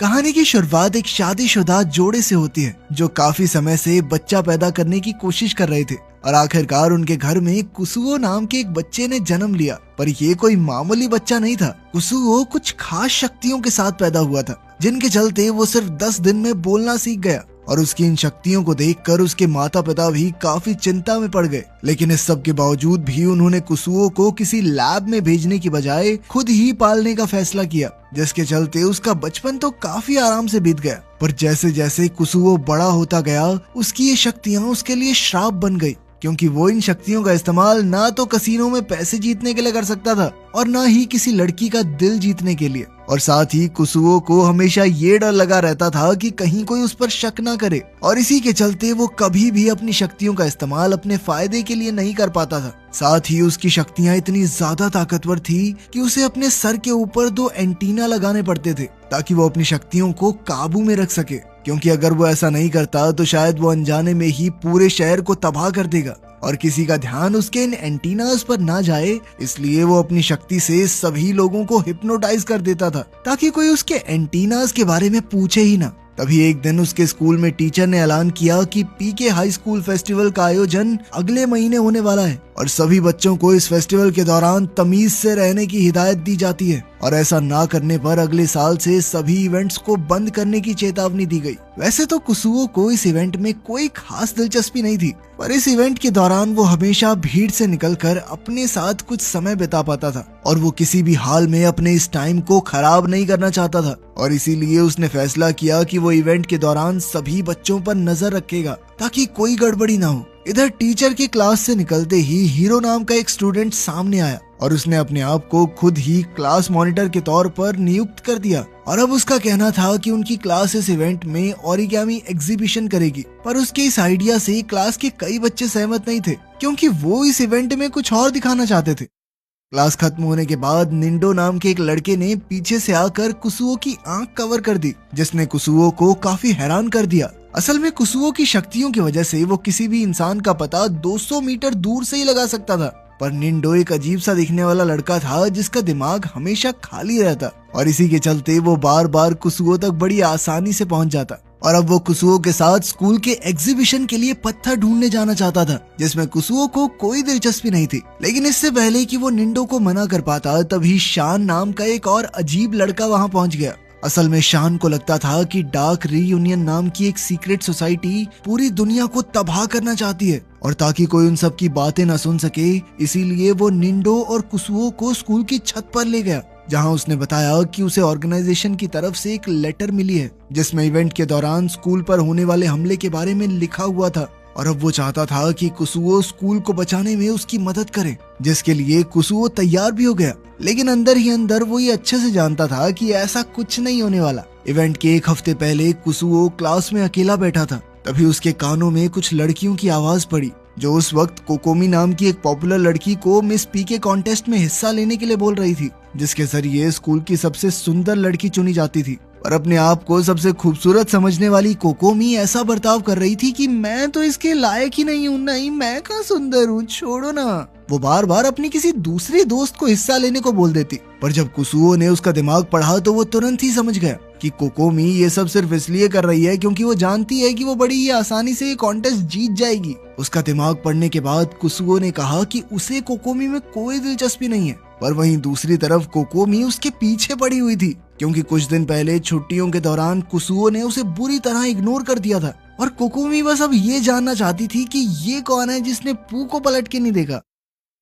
कहानी की शुरुआत एक शादीशुदा जोड़े से होती है जो काफी समय से बच्चा पैदा करने की कोशिश कर रहे थे और आखिरकार उनके घर में कुसुओ नाम के एक बच्चे ने जन्म लिया। पर ये कोई मामूली बच्चा नहीं था। कुसुओ कुछ खास शक्तियों के साथ पैदा हुआ था जिनके चलते वो सिर्फ 10 दिन में बोलना सीख गया और उसकी इन शक्तियों को देखकर उसके माता पिता भी काफी चिंता में पड़ गए। लेकिन इस सब के बावजूद भी उन्होंने कुसुओ को किसी लैब में भेजने की बजाय खुद ही पालने का फैसला किया, जिसके चलते उसका बचपन तो काफी आराम से बीत गया। पर जैसे जैसे कुसुओ बड़ा होता गया उसकी ये शक्तियाँ उसके लिए श्राप बन गई, क्योंकि वो इन शक्तियों का इस्तेमाल ना तो कसीनो में पैसे जीतने के लिए कर सकता था और ना ही किसी लड़की का दिल जीतने के लिए। और साथ ही कुसुओ को हमेशा ये डर लगा रहता था कि कहीं कोई उस पर शक ना करे और इसी के चलते वो कभी भी अपनी शक्तियों का इस्तेमाल अपने फायदे के लिए नहीं कर पाता था। साथ ही उसकी शक्तियाँ इतनी ज्यादा ताकतवर थी कि उसे अपने सर के ऊपर 2 एंटीना लगाने पड़ते थे ताकि वो अपनी शक्तियों को काबू में रख सके, क्योंकि अगर वो ऐसा नहीं करता तो शायद वो अनजाने में ही पूरे शहर को तबाह कर देगा और किसी का ध्यान उसके इन एंटीनास पर ना जाए। इसलिए वो अपनी शक्ति से सभी लोगों को हिप्नोटाइज कर देता था ताकि कोई उसके एंटीनास के बारे में पूछे ही ना। तभी एक दिन उसके स्कूल में टीचर ने ऐलान किया कि पीके हाई स्कूल फेस्टिवल का आयोजन अगले महीने होने वाला है और सभी बच्चों को इस फेस्टिवल के दौरान तमीज से रहने की हिदायत दी जाती है और ऐसा ना करने पर अगले साल से सभी इवेंट्स को बंद करने की चेतावनी दी गई। वैसे तो कुसुओ को इस इवेंट में कोई खास दिलचस्पी नहीं थी, पर इस इवेंट के दौरान वो हमेशा भीड़ से निकलकर अपने साथ कुछ समय बिता पाता था और वो किसी भी हाल में अपने इस टाइम को खराब नहीं करना चाहता था और इसीलिए उसने फैसला किया कि वो इवेंट के दौरान सभी बच्चों पर नजर रखेगा ताकि कोई गड़बड़ी ना हो। इधर टीचर की क्लास से निकलते ही हीरो नाम का एक स्टूडेंट सामने आया और उसने अपने आप को खुद ही क्लास मॉनिटर के तौर पर नियुक्त कर दिया और अब उसका कहना था कि उनकी क्लास इस इवेंट में ओरिगामी एग्जीबिशन करेगी। पर उसके इस आइडिया से क्लास के कई बच्चे सहमत नहीं थे, क्योंकि वो इस इवेंट में कुछ और दिखाना चाहते थे। क्लास खत्म होने के बाद निंडो नाम के एक लड़के ने पीछे से आकर कुसुओ की आंख कवर कर दी, जिसने कुसुओ को काफी हैरान कर दिया। असल में कुसुओ की शक्तियों की वजह से वो किसी भी इंसान का पता 200 मीटर दूर से ही लगा सकता था। पर निंडो एक अजीब सा दिखने वाला लड़का था जिसका दिमाग हमेशा खाली रहता और इसी के चलते वो बार बार कुसुओ तक बड़ी आसानी से पहुंच जाता। और अब वो कुसुओ के साथ स्कूल के एग्जीबिशन के लिए पत्थर ढूंढने जाना चाहता था, जिसमें कुसुओ को कोई दिलचस्पी नहीं थी। लेकिन इससे पहले कि वो निंडो को मना कर पाता तभी शान नाम का एक और अजीब लड़का वहां पहुंच गया। असल में शान को लगता था कि डार्क रीयूनियन नाम की एक सीक्रेट सोसाइटी पूरी दुनिया को तबाह करना चाहती है और ताकि कोई उन सब की बातें न सुन सके इसीलिए वो निंडो और कुसुओ को स्कूल की छत पर ले गया, जहां उसने बताया कि उसे ऑर्गेनाइजेशन की तरफ से एक लेटर मिली है जिसमें इवेंट के दौरान स्कूल पर होने वाले हमले के बारे में लिखा हुआ था और अब वो चाहता था कि कुसुओ स्कूल को बचाने में उसकी मदद करे, जिसके लिए कुसुओ तैयार भी हो गया। लेकिन अंदर ही अंदर वो ये अच्छे से जानता था कि ऐसा कुछ नहीं होने वाला। इवेंट के 1 हफ्ते पहले कुसुओ क्लास में अकेला बैठा था, तभी उसके कानों में कुछ लड़कियों की आवाज पड़ी जो उस वक्त कोकोमी नाम की एक पॉपुलर लड़की को मिस पीके कॉन्टेस्ट में हिस्सा लेने के लिए बोल रही थी, जिसके जरिए स्कूल की सबसे सुंदर लड़की चुनी जाती थी। और अपने आप को सबसे खूबसूरत समझने वाली कोकोमी ऐसा बर्ताव कर रही थी कि मैं तो इसके लायक ही नहीं हूँ, नहीं मैं कहाँ सुंदर हूँ, छोड़ो ना। वो बार बार अपनी किसी दूसरे दोस्त को हिस्सा लेने को बोल देती, पर जब कुसुओ ने उसका दिमाग पढ़ा तो वो तुरंत ही समझ गया कि कोकोमी ये सब सिर्फ इसलिए कर रही है क्योंकि वो जानती है कि वो बड़ी ही आसानी से ये कॉन्टेस्ट जीत जाएगी। उसका दिमाग पढ़ने के बाद कुसुओ ने कहा कि उसे कोकोमी में कोई दिलचस्पी नहीं है, पर वहीं दूसरी तरफ कोकोमी उसके पीछे पड़ी हुई थी, क्योंकि कुछ दिन पहले छुट्टियों के दौरान कुसुओ ने उसे बुरी तरह इग्नोर कर दिया था और कोकोमी बस अब ये जानना चाहती थी कि ये कौन है जिसने पू को पलट के नहीं देखा।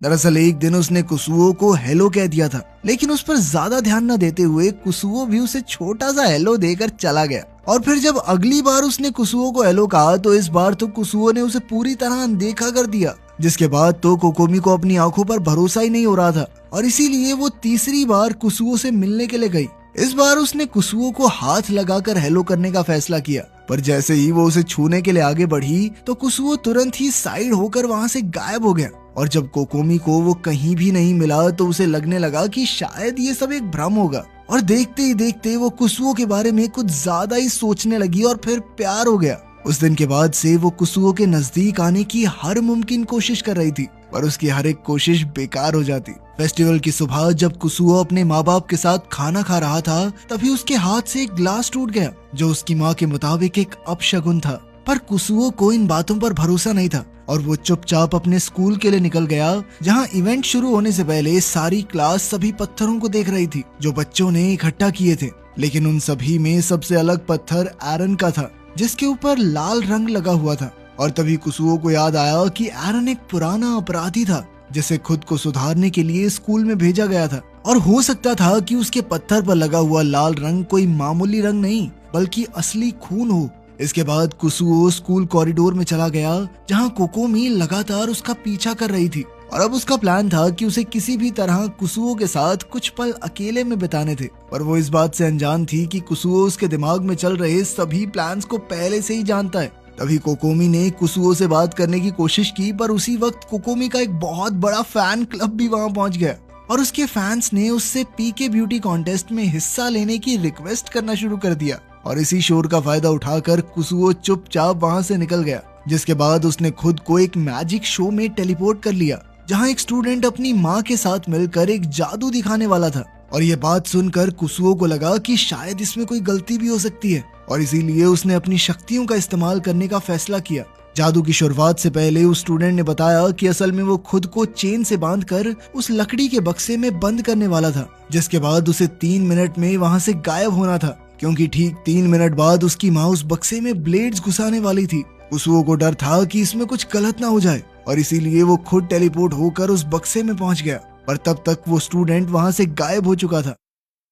दरअसल एक दिन उसने कुसुओ को हेलो कह दिया था, लेकिन उस पर ज्यादा ध्यान न देते हुए कुसुओ भी उसे छोटा सा हेलो देकर चला गया। और फिर जब अगली बार उसने कुसुओ को हेलो कहा तो इस बार तो कुसुओ ने उसे पूरी तरह अनदेखा कर दिया, जिसके बाद तो कोकोमी को अपनी आंखों पर भरोसा ही नहीं हो रहा था और इसीलिए वो तीसरी बार कुसुओ से मिलने के लिए गई। इस बार उसने कुसुओ को हाथ लगाकर हेलो करने का फैसला किया, पर जैसे ही वो उसे छूने के लिए आगे बढ़ी तो कुसुओ तुरंत ही साइड होकर वहां से गायब हो गया। और जब कोकोमी को वो कहीं भी नहीं मिला तो उसे लगने लगा कि शायद ये सब एक भ्रम होगा और देखते ही देखते वो कुसुओ के बारे में कुछ ज्यादा ही सोचने लगी और फिर प्यार हो गया। उस दिन के बाद से वो कुसुओ के नजदीक आने की हर मुमकिन कोशिश कर रही थी, पर उसकी हर एक कोशिश बेकार हो जाती। फेस्टिवल की सुबह जब कुसुओ अपने माँ बाप के साथ खाना खा रहा था, तभी उसके हाथ से एक ग्लास टूट गया, जो उसकी माँ के मुताबिक एक अपशगुन था। पर कुसुओ को इन बातों पर भरोसा नहीं था और वो चुपचाप अपने स्कूल के लिए निकल गया, जहाँ इवेंट शुरू होने से पहले सारी क्लास सभी पत्थरों को देख रही थी जो बच्चों ने इकट्ठा किए थे। लेकिन उन सभी में सबसे अलग पत्थर एरन का था, जिसके ऊपर लाल रंग लगा हुआ था। और तभी कुसुओ को याद आया कि एरन एक पुराना अपराधी था जिसे खुद को सुधारने के लिए स्कूल में भेजा गया था, और हो सकता था कि उसके पत्थर पर लगा हुआ लाल रंग कोई मामूली रंग नहीं बल्कि असली खून हो। इसके बाद कुसुओ स्कूल कॉरिडोर में चला गया, जहां कोकोमी लगातार उसका पीछा कर रही थी, और अब उसका प्लान था कि उसे किसी भी तरह कुसुओ के साथ कुछ पल अकेले में बिताने थे। पर वो इस बात से अनजान थी कि कुसुओ उसके दिमाग में चल रहे सभी प्लान्स को पहले से ही जानता है। तभी कोकोमी ने कुसुओ से बात करने की कोशिश की, पर उसी वक्त कोकोमी का एक बहुत बड़ा फैन क्लब भी वहां पहुंच गया और उसके फैंस ने उससे पीके ब्यूटी कॉन्टेस्ट में हिस्सा लेने की रिक्वेस्ट करना शुरू कर दिया। और इसी शोर का फायदा उठाकर कुसुओ चुपचाप वहां से निकल गया, जिसके बाद उसने खुद को एक मैजिक शो में टेलीपोर्ट कर लिया, जहां एक स्टूडेंट अपनी माँ के साथ मिलकर एक जादू दिखाने वाला था। और ये बात सुनकर कुसुओ को लगा कि शायद इसमें कोई गलती भी हो सकती है, और इसीलिए उसने अपनी शक्तियों का इस्तेमाल करने का फैसला किया। जादू की शुरुआत से पहले उस स्टूडेंट ने बताया कि असल में वो खुद को चेन से बांधकर उस लकड़ी के बक्से में बंद करने वाला था, जिसके बाद उसे 3 मिनट में वहां से गायब होना था, क्योंकि ठीक 3 मिनट बाद उसकी माँ उस बक्से में ब्लेड्स घुसाने वाली थी। कुसुओ को डर था कि इसमें कुछ गलत ना हो जाए, और इसीलिए वो खुद टेलीपोर्ट होकर उस बक्से में पहुंच गया, पर तब तक वो स्टूडेंट वहां से गायब हो चुका था।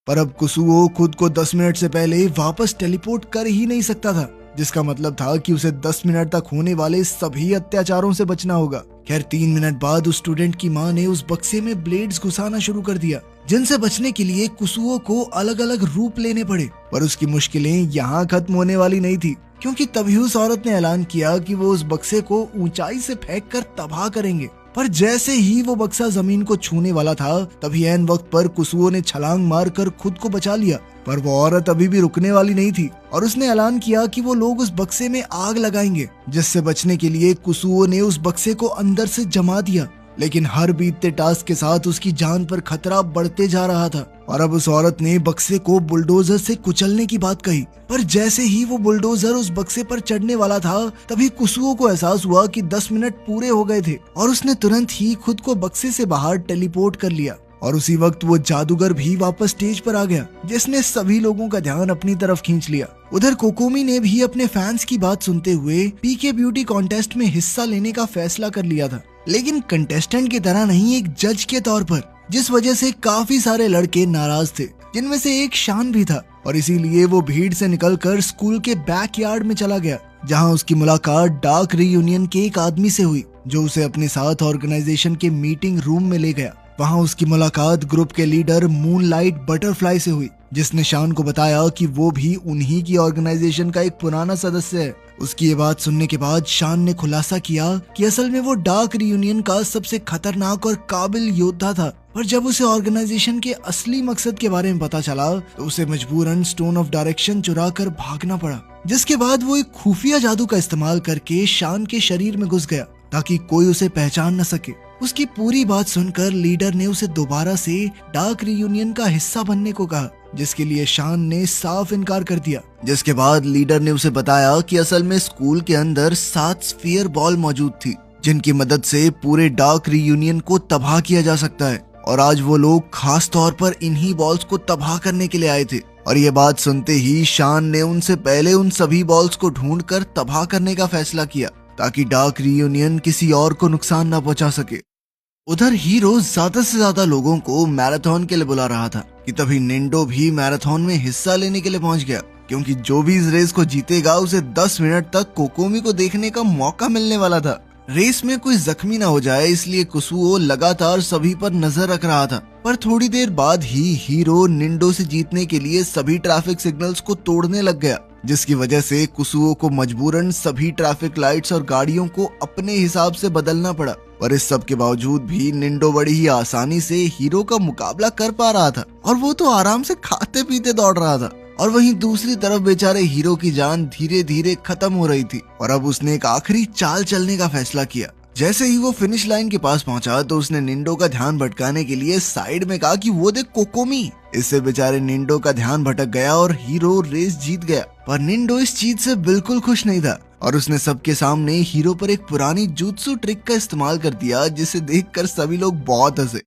पर अब कुसुओ खुद को 10 मिनट से पहले वापस टेलीपोर्ट कर ही नहीं सकता था, जिसका मतलब था कि उसे 10 मिनट तक होने वाले सभी अत्याचारों से बचना होगा। खैर 3 मिनट बाद उस स्टूडेंट की माँ ने उस बक्से में ब्लेड्स घुसाना शुरू कर दिया, जिनसे बचने के लिए कुसुओ को अलग अलग रूप लेने पड़े। पर उसकी मुश्किलें यहाँ खत्म होने वाली नहीं थी, क्योंकि तभी उस औरत ने ऐलान किया कि वो उस बक्से को ऊंचाई से फेंककर तबाह करेंगे। पर जैसे ही वो बक्सा जमीन को छूने वाला था, तभी ऐन वक्त पर कुसुओ ने छलांग मारकर खुद को बचा लिया। पर वो औरत अभी भी रुकने वाली नहीं थी, और उसने ऐलान किया कि वो लोग उस बक्से में आग लगाएंगे, जिससे बचने के लिए कुसुओ ने उस बक्से को अंदर से जमा दिया। लेकिन हर बीतते टास्क के साथ उसकी जान पर खतरा बढ़ते जा रहा था, और अब उस औरत ने बक्से को बुलडोजर से कुचलने की बात कही। पर जैसे ही वो बुलडोजर उस बक्से पर चढ़ने वाला था, तभी कुसुओ को एहसास हुआ कि 10 मिनट पूरे हो गए थे, और उसने तुरंत ही खुद को बक्से से बाहर टेलीपोर्ट कर लिया। और उसी वक्त वो जादूगर भी वापस स्टेज पर आ गया, जिसने सभी लोगों का ध्यान अपनी तरफ खींच लिया। उधर कोकोमी ने भी अपने फैंस की बात सुनते हुए पीके ब्यूटी कॉन्टेस्ट में हिस्सा लेने का फैसला कर लिया था, लेकिन कंटेस्टेंट की तरह नहीं, एक जज के तौर पर, जिस वजह से काफी सारे लड़के नाराज थे, जिनमें से एक शान भी था। और इसीलिए वो भीड़ से निकलकर स्कूल के बैकयार्ड में चला गया, जहां उसकी मुलाकात डार्क रीयूनियन के एक आदमी से हुई, जो उसे अपने साथ ऑर्गेनाइजेशन के मीटिंग रूम में ले गया। वहां उसकी मुलाकात ग्रुप के लीडर मूनलाइट बटरफ्लाई से हुई, जिसने शान को बताया कि वो भी उन्हीं की ऑर्गेनाइजेशन का एक पुराना सदस्य है। उसकी ये बात सुनने के बाद शान ने खुलासा किया कि असल में वो डार्क रीयूनियन का सबसे खतरनाक और काबिल योद्धा था। पर जब उसे ऑर्गेनाइजेशन के असली मकसद के बारे में पता चला, तो उसे मजबूरन स्टोन ऑफ डायरेक्शन चुरा कर भागना पड़ा, जिसके बाद वो एक खुफिया जादू का इस्तेमाल करके शान के शरीर में घुस गया, ताकि कोई उसे पहचान न सके। उसकी पूरी बात सुनकर लीडर ने उसे दोबारा से डार्क रीयूनियन का हिस्सा बनने को कहा, जिसके लिए शान ने साफ इनकार कर दिया। जिसके बाद लीडर ने उसे बताया कि असल में स्कूल के अंदर 7 स्फीयर बॉल मौजूद थी, जिनकी मदद से पूरे डार्क रीयूनियन को तबाह किया जा सकता है, और आज वो लोग खास तौर पर इन्हीं बॉल्स को तबाह करने के लिए आए थे। और ये बात सुनते ही शान ने उनसे पहले उन सभी बॉल्स को ढूंढकर तबाह करने का फैसला किया, ताकि डार्क रीयूनियन किसी और को नुकसान न पहुंचा सके। उधर हीरो ज्यादा से ज्यादा लोगों को मैराथन के लिए बुला रहा था कि तभी निंडो भी मैराथन में हिस्सा लेने के लिए पहुंच गया, क्योंकि जो भी इस रेस को जीतेगा उसे 10 मिनट तक कोकोमी को देखने का मौका मिलने वाला था। रेस में कोई जख्मी ना हो जाए, इसलिए कुसुओ लगातार सभी पर नजर रख रहा था। पर थोड़ी देर बाद ही हीरो निंडो से जीतने के लिए सभी ट्रैफिक सिग्नल्स को तोड़ने लग गया, जिसकी वजह से कुसुओ को मजबूरन सभी ट्रैफिक लाइट्स और गाड़ियों को अपने हिसाब से बदलना पड़ा। पर इस सब के बावजूद भी निंडो बड़ी ही आसानी से हीरो का मुकाबला कर पा रहा था, और वो तो आराम से खाते पीते दौड़ रहा था। और वहीं दूसरी तरफ बेचारे हीरो की जान धीरे धीरे खत्म हो रही थी, और अब उसने एक आखिरी चाल चलने का फैसला किया। जैसे ही वो फिनिश लाइन के पास पहुंचा तो उसने निंडो का ध्यान भटकाने के लिए साइड में कहा कि वो देख कोकोमी। इससे बेचारे निंडो का ध्यान भटक गया और हीरो रेस जीत गया। पर निंडो इस चीज से बिल्कुल खुश नहीं था और उसने सबके सामने हीरो पर एक पुरानी जुत्सु ट्रिक का इस्तेमाल कर दिया, जिसे देखकर सभी लोग बहुत हंसे।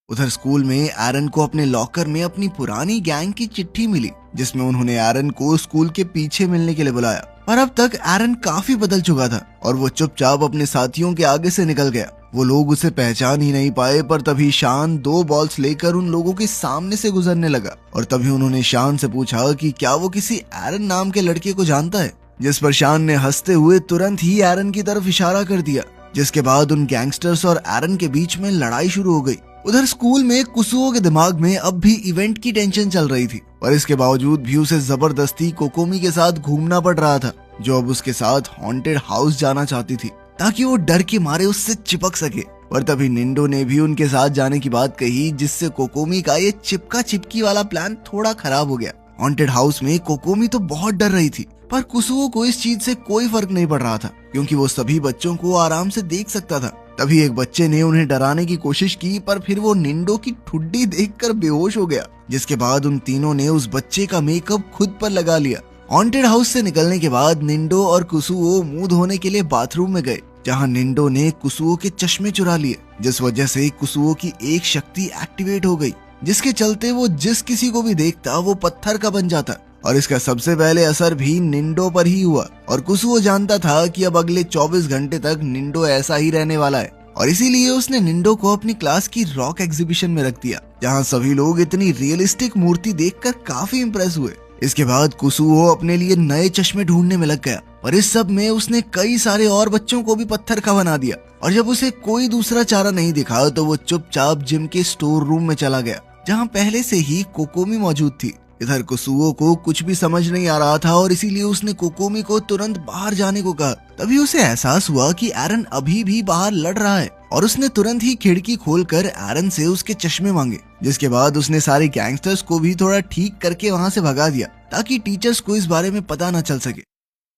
उधर स्कूल में एरन को अपने लॉकर में अपनी पुरानी गैंग की चिट्ठी मिली, जिसमें उन्होंने एरन को स्कूल के पीछे मिलने के लिए बुलाया। पर अब तक एरन काफी बदल चुका था और वो चुपचाप अपने साथियों के आगे से निकल गया। वो लोग उसे पहचान ही नहीं पाए। पर तभी शान 2 बॉल्स लेकर उन लोगों के सामने से गुजरने लगा और तभी उन्होंने शान से पूछा कि क्या वो किसी एरन नाम के लड़के को जानता है, जिस पर शान ने हंसते हुए तुरंत ही एरन की तरफ इशारा कर दिया, जिसके बाद उन गैंगस्टर्स और एरन के बीच में लड़ाई शुरू हो गई। उधर स्कूल में कुसुओ के दिमाग में अब भी इवेंट की टेंशन चल रही थी, पर इसके बावजूद भी उसे जबरदस्ती कोकोमी के साथ घूमना पड़ रहा था, जो अब उसके साथ हॉन्टेड हाउस जाना चाहती थी ताकि वो डर के मारे उससे चिपक सके। पर तभी निंडो ने भी उनके साथ जाने की बात कही, जिससे कोकोमी का ये चिपका चिपकी वाला प्लान थोड़ा खराब हो गया। हॉन्टेड हाउस में कोकोमी तो बहुत डर रही थी, पर कुसुओ को इस चीज से कोई फर्क नहीं पड़ रहा था, क्योंकि वो सभी बच्चों को आराम से देख सकता था। तभी एक बच्चे ने उन्हें डराने की कोशिश की, पर फिर वो निंडो की ठुड्डी देखकर बेहोश हो गया, जिसके बाद उन तीनों ने उस बच्चे का मेकअप खुद पर लगा लिया। हॉन्टेड हाउस से निकलने के बाद निंडो और कुसुओ मुंह धोने के लिए बाथरूम में गए, जहां निंडो ने कुसुओ के चश्मे चुरा लिए, जिस वजह से कुसुओ की एक शक्ति एक्टिवेट हो गई, जिसके चलते वो जिस किसी को भी देखता वो पत्थर का बन जाता। और इसका सबसे पहले असर भी निंडो पर ही हुआ और कुसुओ जानता था कि अब अगले 24 घंटे तक निंडो ऐसा ही रहने वाला है, और इसीलिए उसने निंडो को अपनी क्लास की रॉक एग्जीबिशन में रख दिया, जहां सभी लोग इतनी रियलिस्टिक मूर्ति देखकर काफी इंप्रेस हुए। इसके बाद कुसुओ अपने लिए नए चश्मे ढूंढने में लग गया, और इस सब में उसने कई सारे और बच्चों को भी पत्थर का बना दिया। और जब उसे कोई दूसरा चारा नहीं दिखा तो वो चुपचाप जिम के स्टोर रूम में चला गया, जहां पहले से ही कोकोमी मौजूद थी। इधर कुसुओ को कुछ भी समझ नहीं आ रहा था और इसीलिए उसने कोकोमी को तुरंत बाहर जाने को कहा। तभी उसे एहसास हुआ कि एरन अभी भी बाहर लड़ रहा है, और उसने तुरंत ही खिड़की खोलकर एरन से उसके चश्मे मांगे, जिसके बाद उसने सारे गैंगस्टर्स को भी थोड़ा ठीक करके वहां से भगा दिया, ताकि टीचर्स को इस बारे में पता न चल सके।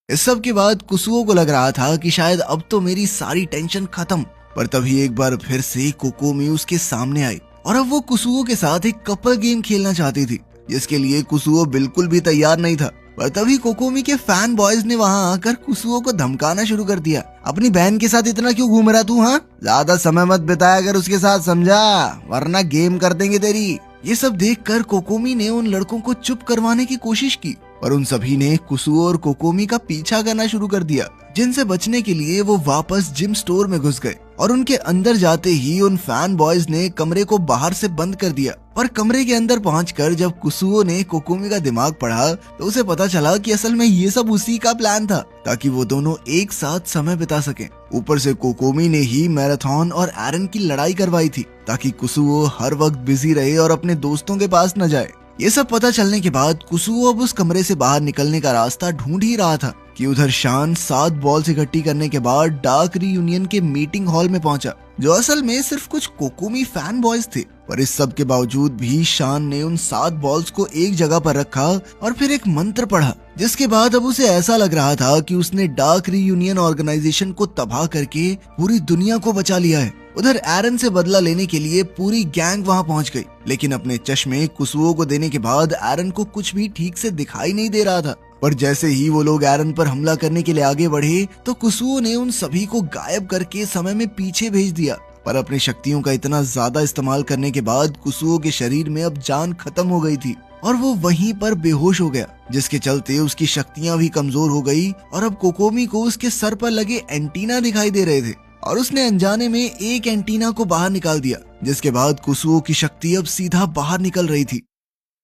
इस सब के बाद कुसुओ को लग रहा था कि शायद अब तो मेरी सारी टेंशन खत्म। पर तभी एक बार फिर से कोकोमी उसके सामने आई, और अब वो कुसुओ के साथ एक कपल गेम खेलना चाहती थी, जिसके लिए कुसुओ बिल्कुल भी तैयार नहीं था। पर तभी कोकोमी के फैन बॉयज ने वहां आकर कुसुओ को धमकाना शुरू कर दिया। अपनी बहन के साथ इतना क्यों घूम रहा तू? हाँ, ज्यादा समय मत बिताया अगर उसके साथ, समझा, वरना गेम कर देंगे तेरी। ये सब देखकर कोकोमी ने उन लड़कों को चुप करवाने की कोशिश की, और उन सभी ने कुसुओ और कोकोमी का पीछा करना शुरू कर दिया, जिनसे बचने के लिए वो वापस जिम स्टोर में घुस गए। और उनके अंदर जाते ही उन फैन बॉयज ने कमरे को बाहर से बंद कर दिया। पर कमरे के अंदर पहुंचकर जब कुसुओ ने कोकोमी का दिमाग पढ़ा तो उसे पता चला कि असल में ये सब उसी का प्लान था, ताकि वो दोनों एक साथ समय बिता सकें। ऊपर से कोकोमी ने ही मैराथन और एरन की लड़ाई करवाई थी, ताकि कुसुओ हर वक्त बिजी रहे और अपने दोस्तों के पास न जाए। ये सब पता चलने के बाद कुसुओ अब उस कमरे से बाहर निकलने का रास्ता ढूंढ ही रहा था कि उधर शान 7 बॉल्स इकट्ठी करने के बाद डार्क रीयूनियन के मीटिंग हॉल में पहुंचा, जो असल में सिर्फ कुछ कोकोमी फैन बॉयज थे। पर इस सब के बावजूद भी शान ने उन 7 बॉल्स को एक जगह पर रखा और फिर एक मंत्र पढ़ा, जिसके बाद अब उसे ऐसा लग रहा था कि उसने डार्क रीयूनियन ऑर्गेनाइजेशन को तबाह करके पूरी दुनिया को बचा लिया है। उधर एरन से बदला लेने के लिए पूरी गैंग वहां पहुंच गई, लेकिन अपने चश्मे कुसुओ को देने के बाद एरन को कुछ भी ठीक से दिखाई नहीं दे रहा था। पर जैसे ही वो लोग एरन पर हमला करने के लिए आगे बढ़े तो कुसुओ ने उन सभी को गायब करके समय में पीछे भेज दिया। पर अपनी शक्तियों का इतना ज्यादा इस्तेमाल करने के बाद कुसुओ के शरीर में अब जान खत्म हो गई थी और वो वहीं पर बेहोश हो गया, जिसके चलते उसकी शक्तियां भी कमजोर हो गई। और अब कोकोमी को उसके सर पर लगे एंटीना दिखाई दे रहे थे, और उसने अनजाने में एक एंटीना को बाहर निकाल दिया, जिसके बाद कुसुओ की शक्ति अब सीधा बाहर निकल रही थी,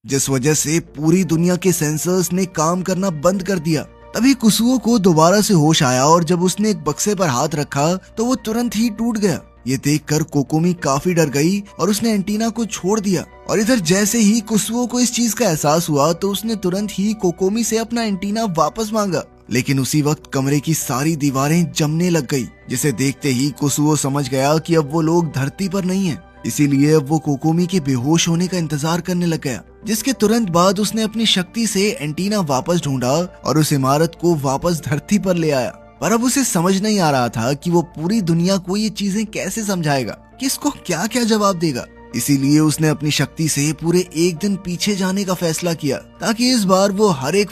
जिस वजह से पूरी दुनिया के सेंसर्स ने काम करना बंद कर दिया। तभी कुसुओ को दोबारा से होश आया, और जब उसने एक बक्से पर हाथ रखा तो वो तुरंत ही टूट गया। ये देखकर कोकोमी काफी डर गई और उसने एंटीना को छोड़ दिया। और इधर जैसे ही कुसुओ को इस चीज का एहसास हुआ तो उसने तुरंत ही कोकोमी से अपना एंटीना वापस मांगा, लेकिन उसी वक्त कमरे की सारी दीवारें जमने लग गई, जिसे देखते ही कुसुओ समझ गया कि अब वो लोग धरती पर नहीं है। इसीलिए अब वो कोकोमी के बेहोश होने का इंतजार करने लग गया, जिसके तुरंत बाद उसने अपनी शक्ति से एंटीना वापस ढूंढा और उस इमारत को वापस धरती पर ले आया। पर अब उसे समझ नहीं आ रहा था कि वो पूरी दुनिया को ये चीजें कैसे समझाएगा, किसको क्या क्या जवाब देगा। इसीलिए उसने अपनी शक्ति से पूरे एक दिन पीछे जाने का फैसला किया ताकि इस बार वो हर एक